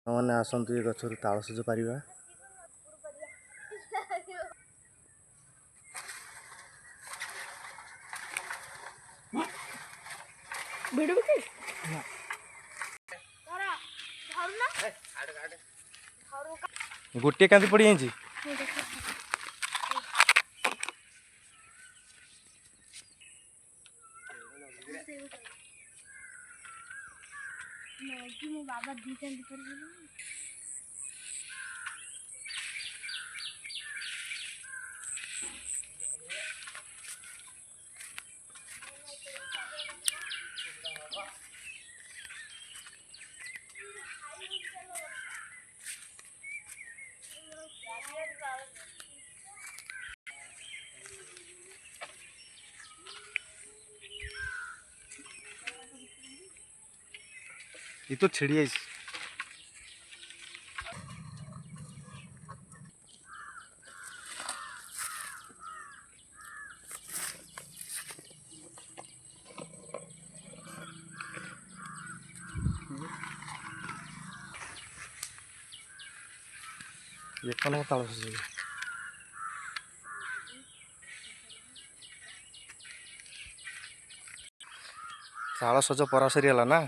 मैंने आसतु ये गचर तालसज पारिबा। गोटे कांति पड़ी जाइए मो बाबा दी कांति पड़ी ये तो छिड़ी आई। ये कौन तालसज तालसज परासरी है ना।